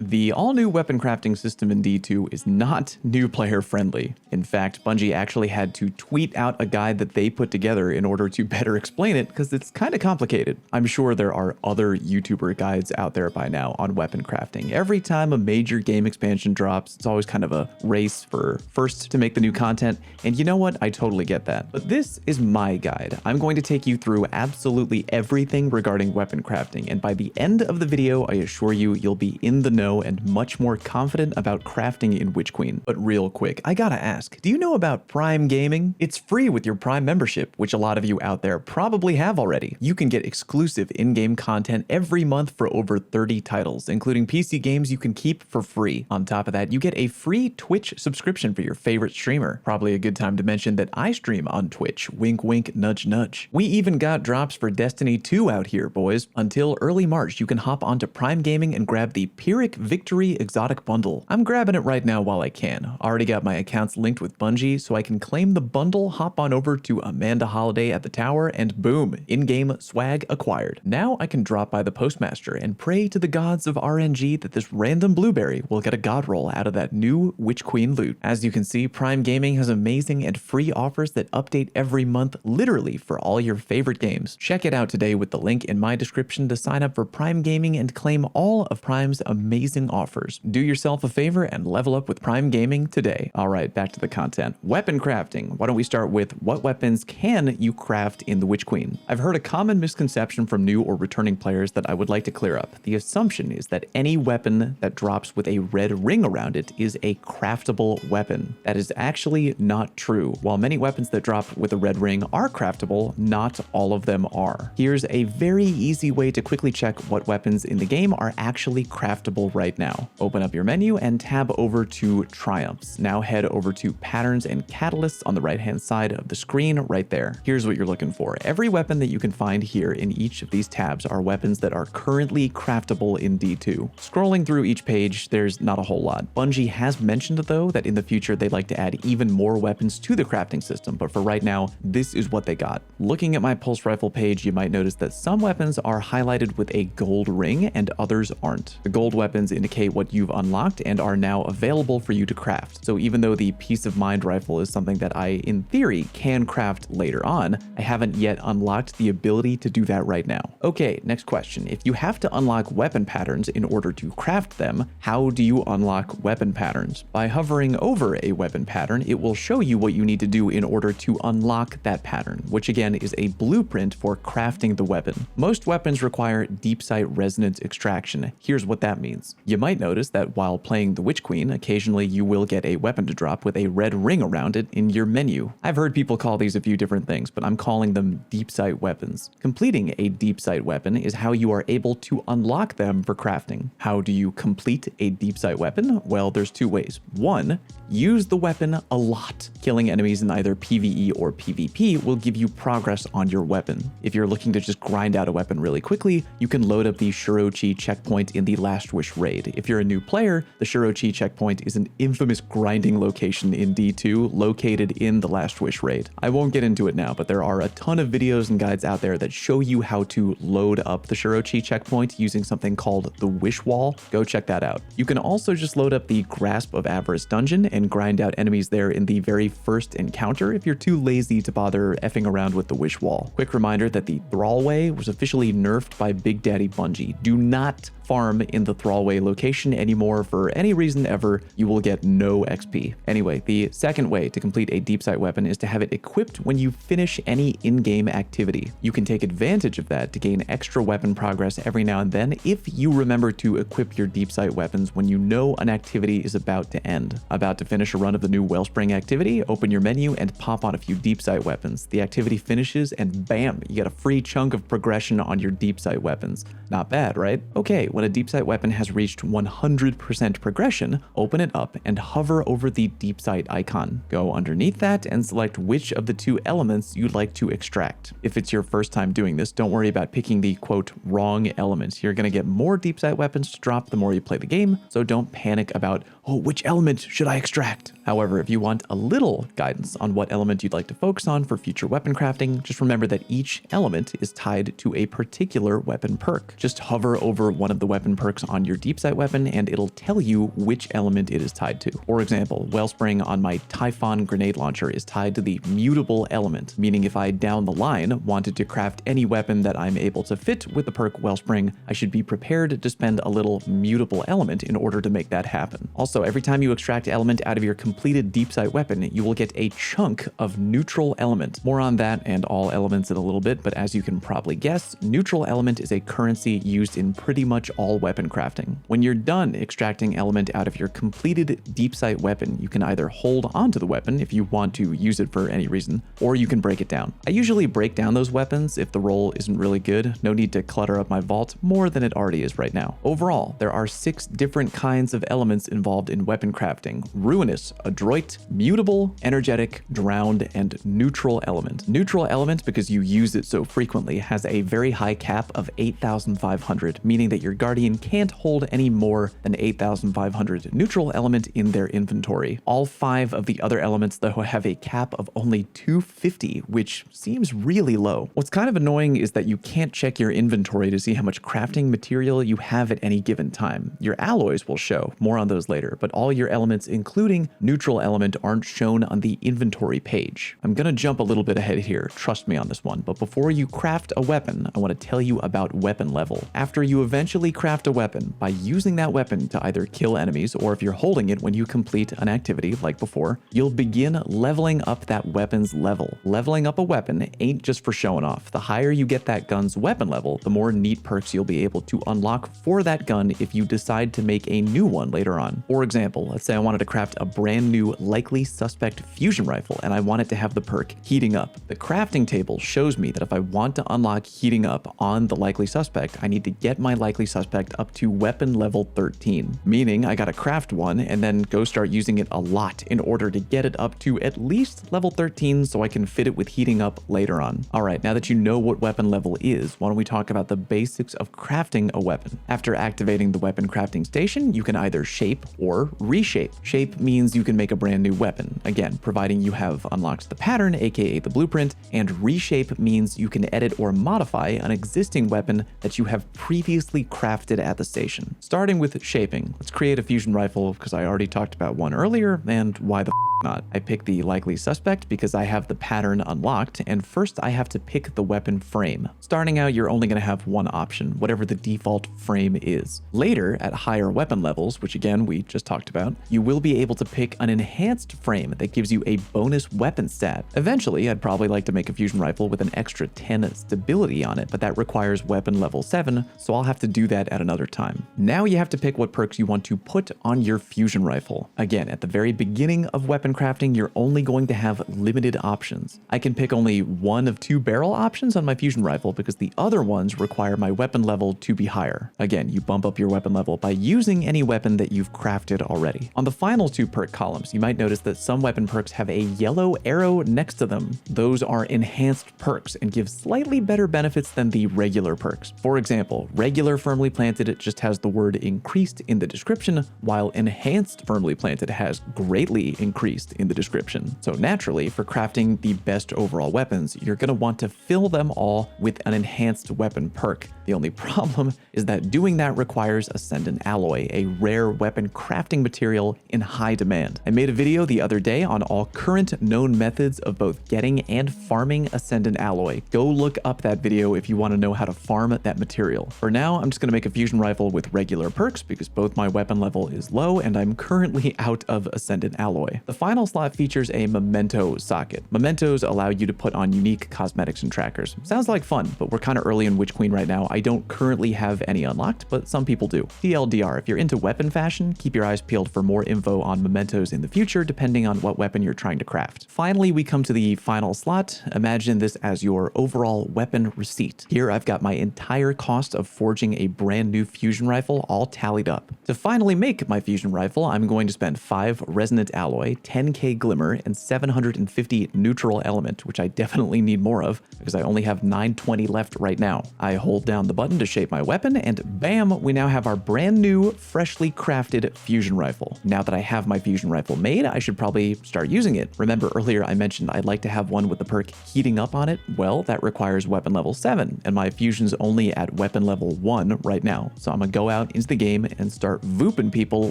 The all-new weapon crafting system in D2 is not new player friendly. In fact, Bungie actually had to tweet out a guide that they put together in order to better explain it because it's kind of complicated. I'm sure there are other YouTuber guides out there by now on weapon crafting. Every time a major game expansion drops, it's always kind of a race for first to make the new content, and you know what? I totally get that. But this is my guide. I'm going to take you through absolutely everything regarding weapon crafting, and by the end of the video, I assure you, you'll be in the know and much more confident about crafting in Witch Queen. But real quick, I gotta ask, do you know about Prime Gaming? It's free with your Prime membership, which a lot of you out there probably have already. You can get exclusive in-game content every month for over 30 titles, including PC games you can keep for free. On top of that, you get a free Twitch subscription for your favorite streamer. Probably a good time to mention that I stream on Twitch. Wink, wink, nudge, nudge. We even got drops for Destiny 2 out here, boys. Until early March, you can hop onto Prime Gaming and grab the Pyrrhic Victory Exotic Bundle. I'm grabbing it right now while I can. Already got my accounts linked with Bungie, so I can claim the bundle, hop on over to Amanda Holiday at the tower, and boom, in-game swag acquired. Now I can drop by the Postmaster and pray to the gods of RNG that this random blueberry will get a god roll out of that new Witch Queen loot. As you can see, Prime Gaming has amazing and free offers that update every month, literally for all your favorite games. Check it out today with the link in my description to sign up for Prime Gaming and claim all of Prime's amazing offers. Do yourself a favor and level up with Prime Gaming today. All right, back to the content. Weapon crafting. Why don't we start with what weapons can you craft in the Witch Queen? I've heard a common misconception from new or returning players that I would like to clear up. The assumption is that any weapon that drops with a red ring around it is a craftable weapon. That is actually not true. While many weapons that drop with a red ring are craftable, not all of them are. Here's a very easy way to quickly check what weapons in the game are actually craftable right now. Open up your menu and tab over to Triumphs. Now head over to Patterns and Catalysts on the right-hand side of the screen right there. Here's what you're looking for. Every weapon that you can find here in each of these tabs are weapons that are currently craftable in D2. Scrolling through each page, there's not a whole lot. Bungie has mentioned, though, that in the future they'd like to add even more weapons to the crafting system, but for right now, this is what they got. Looking at my pulse rifle page, you might notice that some weapons are highlighted with a gold ring and others aren't. The gold weapons indicate what you've unlocked and are now available for you to craft. So even though the Peace of Mind rifle is something that I, in theory, can craft later on, I haven't yet unlocked the ability to do that right now. Okay, next question. If you have to unlock weapon patterns in order to craft them, how do you unlock weapon patterns? By hovering over a weapon pattern, it will show you what you need to do in order to unlock that pattern, which again is a blueprint for crafting the weapon. Most weapons require Deepsight resonance extraction. Here's what that means. You might notice that while playing the Witch Queen, occasionally you will get a weapon to drop with a red ring around it in your menu. I've heard people call these a few different things, but I'm calling them Deepsight weapons. Completing a Deepsight weapon is how you are able to unlock them for crafting. How do you complete a Deepsight weapon? Well, there's two ways. One, use the weapon a lot. Killing enemies in either PvE or PvP will give you progress on your weapon. If you're looking to just grind out a weapon really quickly, you can load up the Shirochi checkpoint in the Last Wish raid. If you're a new player, the Shirochi checkpoint is an infamous grinding location in D2 located in the Last Wish raid. I won't get into it now, but there are a ton of videos and guides out there that show you how to load up the Shirochi checkpoint using something called the Wish Wall. Go check that out. You can also just load up the Grasp of Avarice dungeon and grind out enemies there in the very first encounter if you're too lazy to bother effing around with the Wish Wall. Quick reminder that the Thrallway was officially nerfed by Big Daddy Bungie. Do not farm in the Thrallway location anymore for any reason ever. You will get no XP. Anyway, the second way to complete a Deepsight weapon is to have it equipped when you finish any in-game activity. You can take advantage of that to gain extra weapon progress every now and then if you remember to equip your Deepsight weapons when you know an activity is about to end. About to finish a run of the new Wellspring activity, open your menu and pop on a few Deepsight weapons. The activity finishes and bam, you get a free chunk of progression on your Deepsight weapons. Not bad, right? Okay, when a Deepsight weapon has reached 100% progression, open it up and hover over the Deepsight icon. Go underneath that and select which of the two elements you'd like to extract. If it's your first time doing this, don't worry about picking the quote wrong element. You're going to get more Deepsight weapons to drop the more you play the game, so don't panic about, oh, which element should I extract? However, if you want a little guidance on what element you'd like to focus on for future weapon crafting, just remember that each element is tied to a particular weapon perk. Just hover over one of the weapon perks on your Deepsight Deepsight weapon and it'll tell you which element it is tied to. For example, Wellspring on my Typhon grenade launcher is tied to the mutable element, meaning if I down the line wanted to craft any weapon that I'm able to fit with the perk Wellspring, I should be prepared to spend a little mutable element in order to make that happen. Also, every time you extract element out of your completed Deepsight weapon, you will get a chunk of neutral element. More on that and all elements in a little bit, but as you can probably guess, neutral element is a currency used in pretty much all weapon crafting. When you're done extracting element out of your completed Deepsight weapon, you can either hold onto the weapon if you want to use it for any reason, or you can break it down. I usually break down those weapons if the roll isn't really good. No need to clutter up my vault more than it already is right now. Overall, there are 6 different kinds of elements involved in weapon crafting: ruinous, adroit, mutable, energetic, drowned, and neutral element. Neutral element, because you use it so frequently, has a very high cap of 8,500, meaning that your guardian can't hold any more than 8,500 neutral element in their inventory. All 5 of the other elements though have a cap of only 250, which seems really low. What's kind of annoying is that you can't check your inventory to see how much crafting material you have at any given time. Your alloys will show, more on those later, but all your elements, including neutral element, aren't shown on the inventory page. I'm gonna jump a little bit ahead here, trust me on this one, but before you craft a weapon, I want to tell you about weapon level. After you eventually craft a weapon, by using that weapon to either kill enemies, or if you're holding it when you complete an activity like before, you'll begin leveling up that weapon's level. Leveling up a weapon ain't just for showing off. The higher you get that gun's weapon level, the more neat perks you'll be able to unlock for that gun if you decide to make a new one later on. For example, let's say I wanted to craft a brand new likely suspect fusion rifle and I want it to have the perk heating up. The crafting table shows me that if I want to unlock heating up on the likely suspect, I need to get my likely suspect up to weapon level 13, meaning I gotta craft one and then go start using it a lot in order to get it up to at least level 13 so I can fit it with heating up later on. All right, now that you know what weapon level is, why don't we talk about the basics of crafting a weapon. After activating the weapon crafting station, you can either shape or reshape. Shape means you can make a brand new weapon, again, providing you have unlocked the pattern, aka the blueprint, and reshape means you can edit or modify an existing weapon that you have previously crafted at the station. Starting with shaping, let's create a fusion rifle because I already talked about one earlier, and why the not. I pick the likely suspect because I have the pattern unlocked, and first I have to pick the weapon frame. Starting out, you're only going to have one option, whatever the default frame is. Later, at higher weapon levels, which again we just talked about, you will be able to pick an enhanced frame that gives you a bonus weapon stat. Eventually, I'd probably like to make a fusion rifle with an extra 10 stability on it, but that requires weapon level 7, so I'll have to do that at another time. Now you have to pick what perks you want to put on your fusion rifle. Again, at the very beginning of weapon crafting, you're only going to have limited options. I can pick only one of 2 barrel options on my fusion rifle because the other ones require my weapon level to be higher. Again, you bump up your weapon level by using any weapon that you've crafted already. On the final 2 perk columns, you might notice that some weapon perks have a yellow arrow next to them. Those are enhanced perks and give slightly better benefits than the regular perks. For example, regular firmly planted just has the word increased in the description, while enhanced firmly planted has greatly increased in the description. So naturally, for crafting the best overall weapons, you're going to want to fill them all with an enhanced weapon perk. The only problem is that doing that requires Ascendant Alloy, a rare weapon crafting material in high demand. I made a video the other day on all current known methods of both getting and farming Ascendant Alloy. Go look up that video if you want to know how to farm that material. For now, I'm just going to make a fusion rifle with regular perks because both my weapon level is low and I'm currently out of Ascendant Alloy. The final slot features a memento socket. Mementos allow you to put on unique cosmetics and trackers. Sounds like fun, but we're kind of early in Witch Queen right now. I don't currently have any unlocked, but some people do. TLDR, if you're into weapon fashion, keep your eyes peeled for more info on mementos in the future, depending on what weapon you're trying to craft. Finally, we come to the final slot. Imagine this as your overall weapon receipt. Here, I've got my entire cost of forging a brand new fusion rifle all tallied up. To finally make my fusion rifle, I'm going to spend 5 resonant alloy, 10 10k glimmer and 750 neutral element, which I definitely need more of because I only have 920 left right now. I hold down the button to shape my weapon and bam, we now have our brand new, freshly crafted fusion rifle. Now that I have my fusion rifle made, I should probably start using it. Remember earlier I mentioned I'd like to have one with the perk heating up on it? Well, that requires weapon level 7, and my fusion's only at weapon level 1 right now. So I'm gonna go out into the game and start vooping people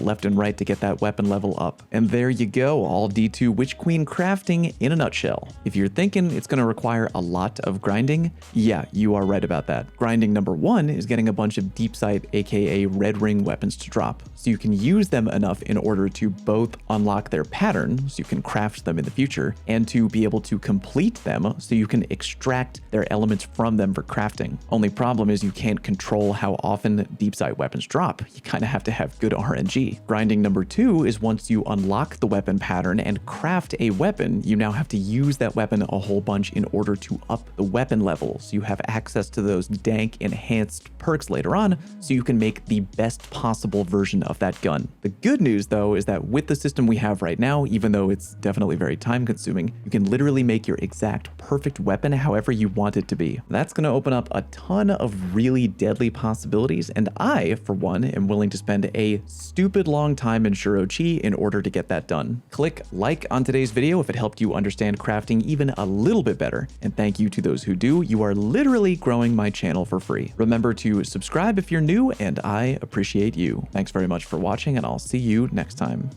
left and right to get that weapon level up. And there you go, all D2 Witch Queen crafting in a nutshell. If you're thinking it's gonna require a lot of grinding, yeah, you are right about that. Grinding number 1 is getting a bunch of Deepsight, aka red ring weapons to drop, so you can use them enough in order to both unlock their pattern, so you can craft them in the future, and to be able to complete them so you can extract their elements from them for crafting. Only problem is you can't control how often Deepsight weapons drop. You kind of have to have good RNG. Grinding number 2 is once you unlock the weapon pattern and craft a weapon, you now have to use that weapon a whole bunch in order to up the weapon level, so you have access to those dank enhanced perks later on, so you can make the best possible version of that gun. The good news though is that with the system we have right now, even though it's definitely very time consuming, you can literally make your exact perfect weapon however you want it to be. That's going to open up a ton of really deadly possibilities, and I, for one, am willing to spend a stupid long time in Shuro-Chi in order to get that done. Click like on today's video if it helped you understand crafting even a little bit better, and thank you to those who do. You are literally growing my channel for free. Remember to subscribe if you're new, and I appreciate you. Thanks very much for watching, and I'll see you next time.